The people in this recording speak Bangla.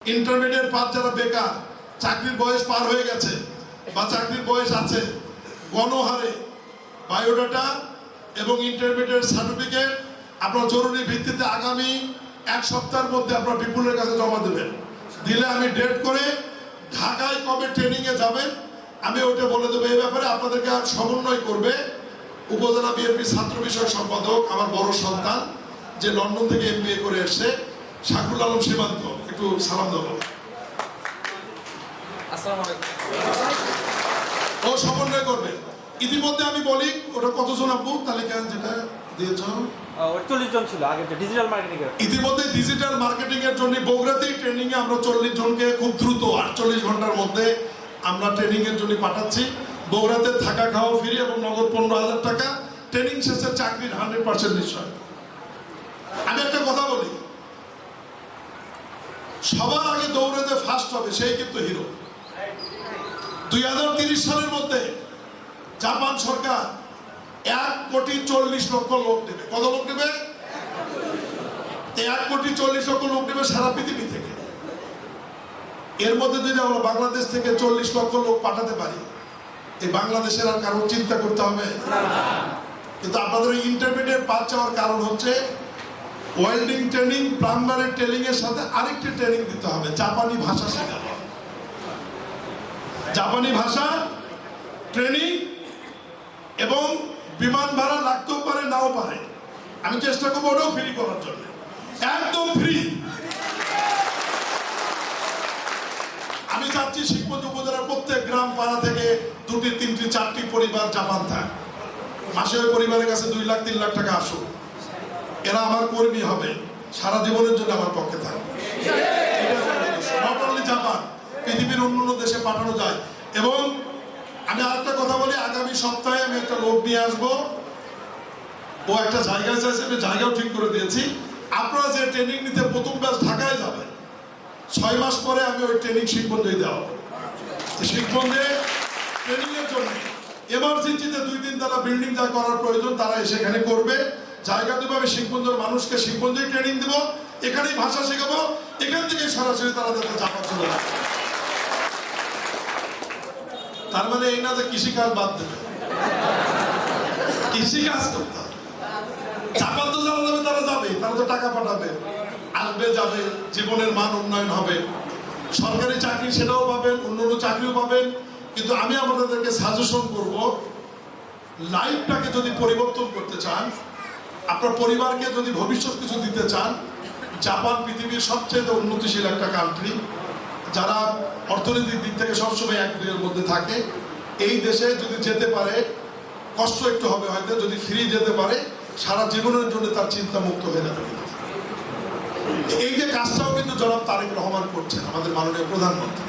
ইন্টারমিডিয়েট পাস যারা বেকার, চাকরির বয়স পার হয়ে গেছে বা চাকরির বয়স আছে, গণহারে বায়োডাটা এবং ইন্টারমিডিয়েট সার্টিফিকেট আপনার জরুরি ভিত্তিতে আগামী এক সপ্তাহের মধ্যে আপনার বিপুলের কাছে জমা দেবেন। দিলে আমি ডেট করে ঢাকায় কবে ট্রেনিংয়ে যাবেন আমি ওটা বলে দেবো। এই ব্যাপারে আপনাদেরকে সমন্বয় করবে উপজেলা বিএনপি ছাত্র বিষয়ক সম্পাদক, আমার বড় সন্তান, যে লন্ডন থেকে MBA করে এসছে, শাকুল আলম সীমান্ত। একটু সালাম দেবো। ও সমন্বয় করবে। ইতিমধ্যে আমি বলি ওটা কতজন আপু তালিকা যেটা দিয়েছ? 40 জন ছিল আগে ডিজিটাল মার্কেটিং এর। ইতিমধ্যে ডিজিটাল মার্কেটিং এর জন্য বগুড়াতেই ট্রেনিং এ আমরা 40 জনকে খুব দ্রুত 48 ঘন্টার মধ্যে আমরা ট্রেনিং এর জন্য পাঠাচ্ছি। বগুড়াতে থাকা খাওয়া ফ্রি এবং নগদ 15,000 টাকা। ট্রেনিং শেষে চাকরির 100% নিশ্চয়। আমি একটা কথা বলি, সবার আগে দৌড়াতে ফার্স্ট হবে সেই কিন্তু হিরো। 2030 সালের মধ্যে জাপান সরকার 1,40,00,000 লোক দেবে। কত লোক দেবে? 1,40,00,000 লোক দেবে সারা পৃথিবী থেকে। এর মধ্যে যদি আমরা বাংলাদেশ থেকে 40 লক্ষ লোক পাঠাতে পারি, এই বাংলাদেশের আর কারণ চিন্তা করতে হবে? কিন্তু আপনাদের ইন্টারমিডিয়েট পাস চাওয়ার কারণ হচ্ছে ওয়েল্ডিং ট্রেনিং, প্লাম্বারের ট্রেনিং এর সাথে আরেকটি ট্রেনিং দিতে হবে, জাপানি ভাষা শেখানো। জাপানি ভাষা ট্রেনিং এবং বিমান ভাড়া লাগতেও পারে নাও পারে, আমি চেষ্টা করবো ওটাও ফ্রি করার জন্য, একদম ফ্রি। আমি চাচ্ছি শিবগঞ্জ উপজেলার প্রত্যেক গ্রাম পাড়া থেকে 2টি 3টি 4টি পরিবার জাপান থাক, মাসে ওই পরিবারের কাছে 2 লাখ 3 লাখ টাকা আসুক। এরা আমার কর্মী হবে, সারা জীবনের জন্য আমার পক্ষে থাকবে। নট অনলি জাপান, পৃথিবীর অন্যান্য দেশে পাঠানো যায়। এবং আমি আরেকটা কথা বলি, আগামী সপ্তাহে আমি একটা লোক নিয়ে আসবো। ও একটা জায়গায় চাইছে, আমি জায়গাও ঠিক করে দিয়েছি। আপনারা যে ট্রেনিং নিতে প্রথম ব্যাচ ঢাকায় যাবেন, 6 মাস পরে আমি ওই ট্রেনিং শিবগঞ্জে দেওয়া হবে। শিবগঞ্জে ট্রেনিং এর জন্য এমার্জেন্সিতে 2 দিন তারা বিল্ডিং যা করার প্রয়োজন তারা সেখানে করবে। জায়গা দেবো, আমি শিবগঞ্জের মানুষকে শিবগঞ্জেই ট্রেনিং দেবো, এখানেই ভাষা শেখাবো, এখান থেকে সরাসরি তারা যাতে জাপান চলে যাবে। তার মানে এই না যে কৃষিকাজ বাদ দেবে, কৃষিকাজ করতে হবে। জাপান তো যারা যাবে তারা যাবে, তারা তো টাকা পাঠাবে, আসবে যাবে, জীবনের মান উন্নয়ন হবে, সরকারি চাকরি সেটাও পাবেন, অন্যান্য চাকরিও পাবেন। কিন্তু আমি আপনাদেরকে সাজেশন করব, লাইফটাকে যদি পরিবর্তন করতে চান, আপনার পরিবারকে যদি ভবিষ্যৎ কিছু দিতে চান, জাপান পৃথিবীর সবচেয়ে উন্নতিশীল একটা কান্ট্রি, যারা অর্থনৈতিক দিক থেকে সবসময় 1-2 এর মধ্যে থাকে। এই দেশে যদি যেতে পারে, কষ্ট একটু হবে হয়তো, যদি ফ্রি যেতে পারে সারা জীবনের জন্য তার চিন্তা মুক্ত হয়ে যাবে। এই যে কাজটাও কিন্তু জনাব তারেক রহমান করছেন, আমাদের মাননীয় প্রধানমন্ত্রী।